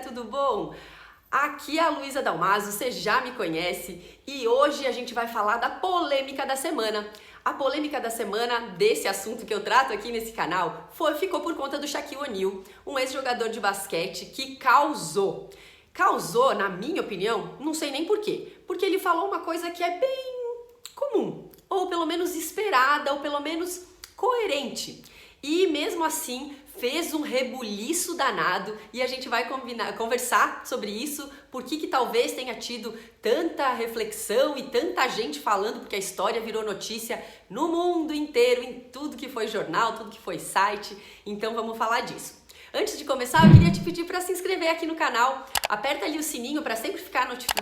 tudo bom? Aqui é a Luísa Dalmaso, você já me conhece e hoje a gente vai falar da polêmica da semana. A polêmica da semana desse assunto que eu trato aqui nesse canal ficou por conta do Shaquille O'Neal, um ex-jogador de basquete que causou, na minha opinião, não sei nem por quê, porque ele falou uma coisa que é bem comum, ou pelo menos esperada, ou pelo menos coerente. E mesmo assim fez um rebuliço danado e a gente vai conversar sobre isso, por que talvez tenha tido tanta reflexão e tanta gente falando, porque a história virou notícia no mundo inteiro, em tudo que foi jornal, tudo que foi site, então vamos falar disso. Antes de começar, eu queria te pedir para se inscrever aqui no canal, aperta ali o sininho para sempre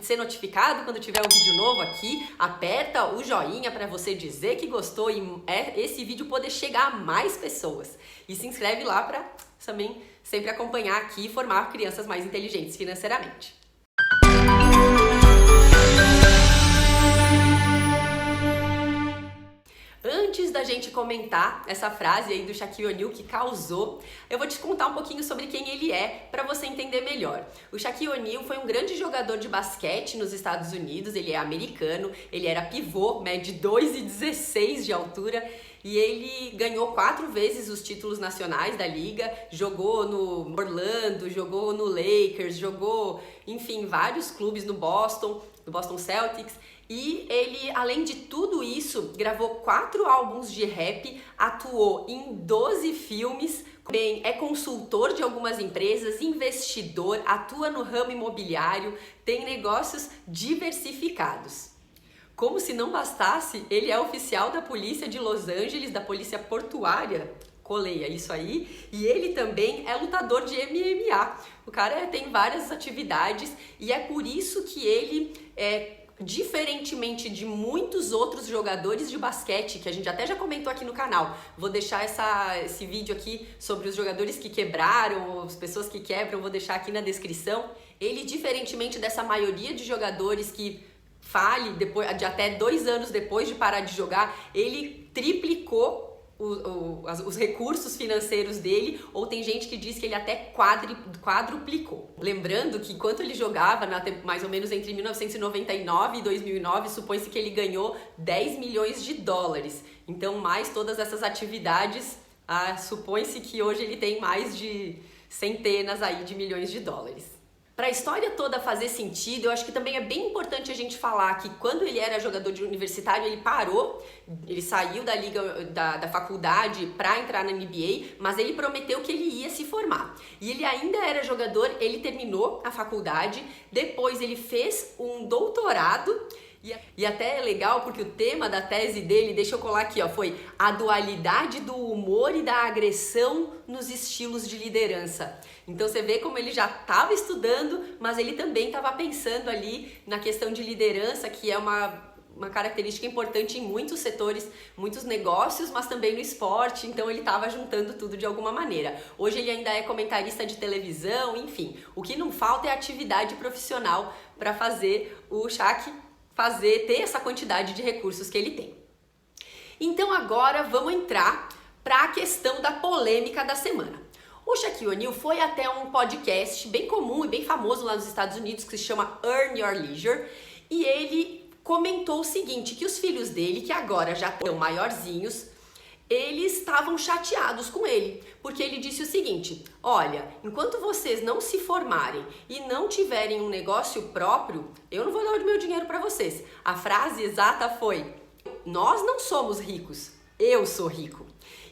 ser notificado quando tiver um vídeo novo aqui, aperta o joinha para você dizer que gostou e esse vídeo poder chegar a mais pessoas. E se inscreve lá para também sempre acompanhar aqui e formar crianças mais inteligentes financeiramente. Antes da gente comentar essa frase aí do Shaquille O'Neal que causou, eu vou te contar um pouquinho sobre quem ele é para você entender melhor. O Shaquille O'Neal foi um grande jogador de basquete nos Estados Unidos, ele é americano, ele era pivô, mede 2,16 de altura e ele ganhou 4 vezes os títulos nacionais da liga, jogou no Orlando, jogou no Lakers, jogou, enfim, vários clubes no Boston Celtics. E ele, além de tudo isso, gravou 4 álbuns de rap, atuou em 12 filmes, também é consultor de algumas empresas, investidor, atua no ramo imobiliário, tem negócios diversificados. Como se não bastasse, ele é oficial da polícia de Los Angeles, da polícia portuária, coleia isso aí, e ele também é lutador de MMA. O cara tem várias atividades e é por isso que ele diferentemente de muitos outros jogadores de basquete, que a gente até já comentou aqui no canal, vou deixar esse vídeo aqui sobre os jogadores que quebraram, as pessoas que quebram, vou deixar aqui na descrição. Ele, diferentemente dessa maioria de jogadores que depois de até 2 anos depois de parar de jogar, ele triplicou os recursos financeiros dele, ou tem gente que diz que ele até quadruplicou. Lembrando que enquanto ele jogava, mais ou menos entre 1999 e 2009, supõe-se que ele ganhou 10 milhões de dólares. Então, mais todas essas atividades, supõe-se que hoje ele tem mais de centenas aí de milhões de dólares. Para a história toda fazer sentido, eu acho que também é bem importante a gente falar que quando ele era jogador de universitário, ele parou, ele saiu da liga da faculdade para entrar na NBA, mas ele prometeu que ele ia se formar. E ele ainda era jogador, ele terminou a faculdade, depois ele fez um doutorado. E até é legal porque o tema da tese dele, deixa eu colar aqui, foi a dualidade do humor e da agressão nos estilos de liderança. Então você vê como ele já estava estudando, mas ele também estava pensando ali na questão de liderança, que é uma característica importante em muitos setores, muitos negócios, mas também no esporte, então ele estava juntando tudo de alguma maneira. Hoje ele ainda é comentarista de televisão, enfim, o que não falta é atividade profissional para fazer o Shaq ter essa quantidade de recursos que ele tem. Então agora vamos entrar para a questão da polêmica da semana. O Shaquille O'Neal foi até um podcast bem comum e bem famoso lá nos Estados Unidos que se chama Earn Your Leisure e ele comentou o seguinte, que os filhos dele, que agora já estão maiorzinhos, eles estavam chateados com ele, porque ele disse o seguinte, olha, enquanto vocês não se formarem e não tiverem um negócio próprio, eu não vou dar o meu dinheiro para vocês. A frase exata foi, nós não somos ricos, eu sou rico.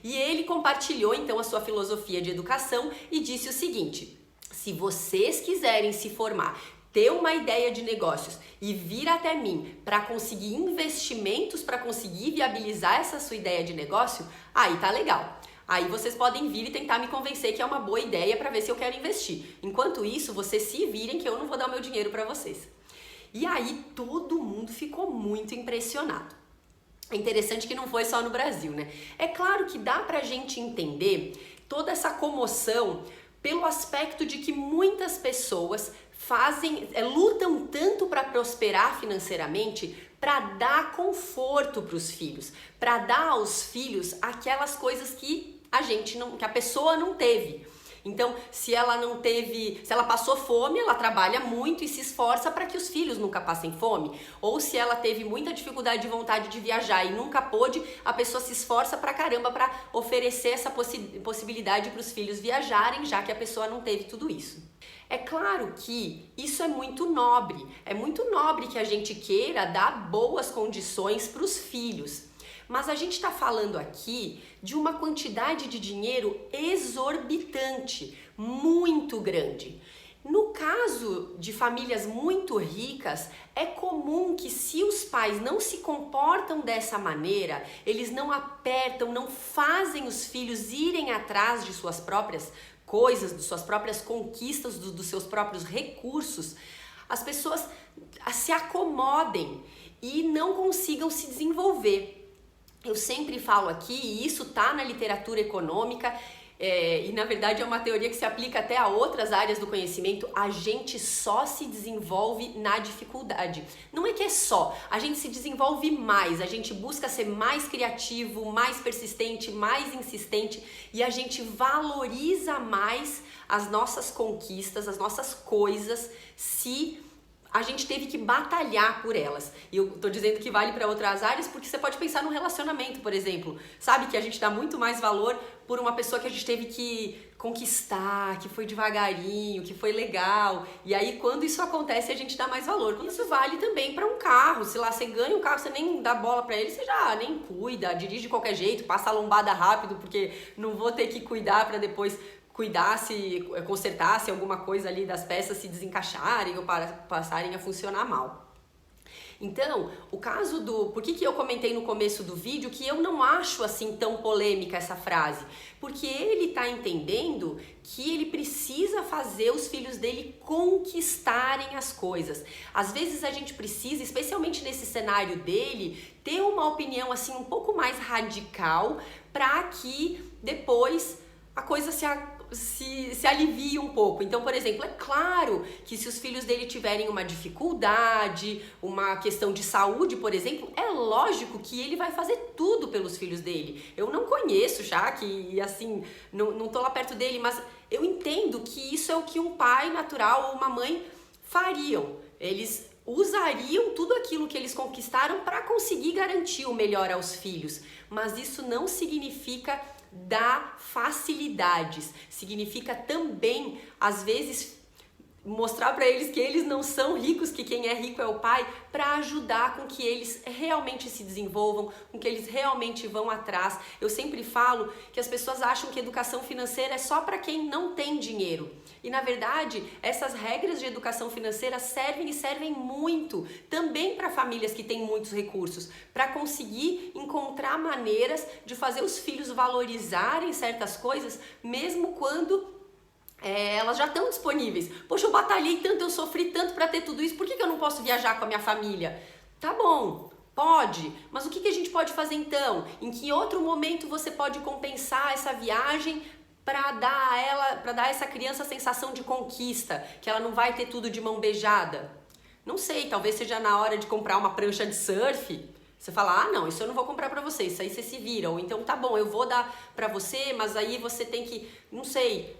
E ele compartilhou então a sua filosofia de educação e disse o seguinte, se vocês quiserem se formar, ter uma ideia de negócios e vir até mim para conseguir investimentos, para conseguir viabilizar essa sua ideia de negócio, aí tá legal. Aí vocês podem vir e tentar me convencer que é uma boa ideia para ver se eu quero investir. Enquanto isso, vocês se virem que eu não vou dar o meu dinheiro para vocês. E aí todo mundo ficou muito impressionado. É interessante que não foi só no Brasil, né? É claro que dá pra gente entender toda essa comoção pelo aspecto de que muitas pessoas lutam tanto para prosperar financeiramente, para dar conforto para os filhos, para dar aos filhos aquelas coisas que a pessoa não teve. Então, se ela passou fome, ela trabalha muito e se esforça para que os filhos nunca passem fome. Ou se ela teve muita dificuldade de vontade de viajar e nunca pôde, a pessoa se esforça pra caramba para oferecer essa possibilidade para os filhos viajarem, já que a pessoa não teve tudo isso. É claro que isso é muito nobre que a gente queira dar boas condições para os filhos, mas a gente está falando aqui de uma quantidade de dinheiro exorbitante, muito grande. No caso de famílias muito ricas, é comum que se os pais não se comportam dessa maneira, eles não apertam, não fazem os filhos irem atrás de suas próprias coisas, de suas próprias conquistas, dos seus próprios recursos, as pessoas se acomodem e não consigam se desenvolver. Eu sempre falo aqui, e isso tá na literatura econômica, e na verdade é uma teoria que se aplica até a outras áreas do conhecimento, a gente só se desenvolve na dificuldade. Não é que é só, a gente se desenvolve mais, a gente busca ser mais criativo, mais persistente, mais insistente e a gente valoriza mais as nossas conquistas, as nossas coisas, se a gente teve que batalhar por elas. E eu tô dizendo que vale para outras áreas porque você pode pensar num relacionamento, por exemplo. Sabe que a gente dá muito mais valor por uma pessoa que a gente teve que conquistar, que foi devagarinho, que foi legal. E aí quando isso acontece a gente dá mais valor. Isso vale também para um carro. Se lá você ganha um carro, você nem dá bola para ele, você já nem cuida, dirige de qualquer jeito, passa a lombada rápido porque não vou ter que cuidar para depois consertar se alguma coisa ali das peças se desencaixarem ou passarem a funcionar mal. Então, o caso por que eu comentei no começo do vídeo que eu não acho assim tão polêmica essa frase? Porque ele está entendendo que ele precisa fazer os filhos dele conquistarem as coisas. Às vezes a gente precisa, especialmente nesse cenário dele, ter uma opinião assim um pouco mais radical para que depois a coisa se alivia um pouco. Então, por exemplo, é claro que se os filhos dele tiverem uma dificuldade, uma questão de saúde, por exemplo, é lógico que ele vai fazer tudo pelos filhos dele. Eu não conheço Shaq e assim, não tô lá perto dele, mas eu entendo que isso é o que um pai natural ou uma mãe fariam. Eles usariam tudo aquilo que eles conquistaram para conseguir garantir o melhor aos filhos, mas isso não significa dar facilidades, significa também, às vezes, mostrar para eles que eles não são ricos, que quem é rico é o pai, para ajudar com que eles realmente se desenvolvam, com que eles realmente vão atrás. Eu sempre falo que as pessoas acham que educação financeira é só para quem não tem dinheiro. E na verdade, essas regras de educação financeira servem muito também para famílias que têm muitos recursos, para conseguir encontrar maneiras de fazer os filhos valorizarem certas coisas, mesmo quando elas já estão disponíveis. Poxa, eu batalhei tanto, eu sofri tanto para ter tudo isso, por que eu não posso viajar com a minha família? Tá bom, pode, mas o que a gente pode fazer então? Em que outro momento você pode compensar essa viagem para dar a essa criança a sensação de conquista, que ela não vai ter tudo de mão beijada? Não sei, talvez seja na hora de comprar uma prancha de surf. Você fala, não, isso eu não vou comprar pra você, isso aí você se vira. Ou então, tá bom, eu vou dar pra você, mas aí você tem que, não sei,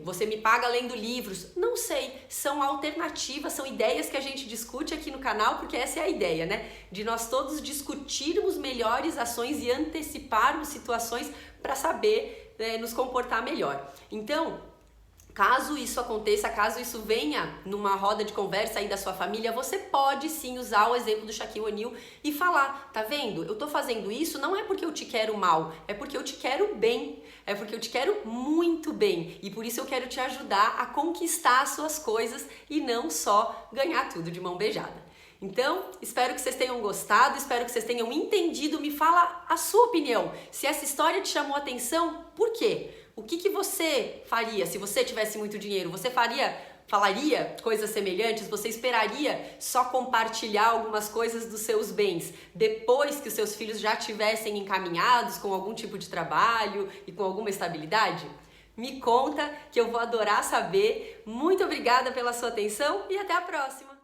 você me paga lendo livros. Não sei, são alternativas, são ideias que a gente discute aqui no canal, porque essa é a ideia, né? De nós todos discutirmos melhores ações e anteciparmos situações para saber nos comportar melhor. Então, caso isso aconteça, caso isso venha numa roda de conversa aí da sua família, você pode sim usar o exemplo do Shaquille O'Neal e falar, tá vendo? Eu tô fazendo isso não é porque eu te quero mal, é porque eu te quero bem, é porque eu te quero muito bem e por isso eu quero te ajudar a conquistar as suas coisas e não só ganhar tudo de mão beijada. Então, espero que vocês tenham gostado, espero que vocês tenham entendido. Me fala a sua opinião. Se essa história te chamou a atenção, por quê? O que você faria se você tivesse muito dinheiro? Você falaria coisas semelhantes? Você esperaria só compartilhar algumas coisas dos seus bens depois que os seus filhos já tivessem encaminhados com algum tipo de trabalho e com alguma estabilidade? Me conta que eu vou adorar saber. Muito obrigada pela sua atenção e até a próxima!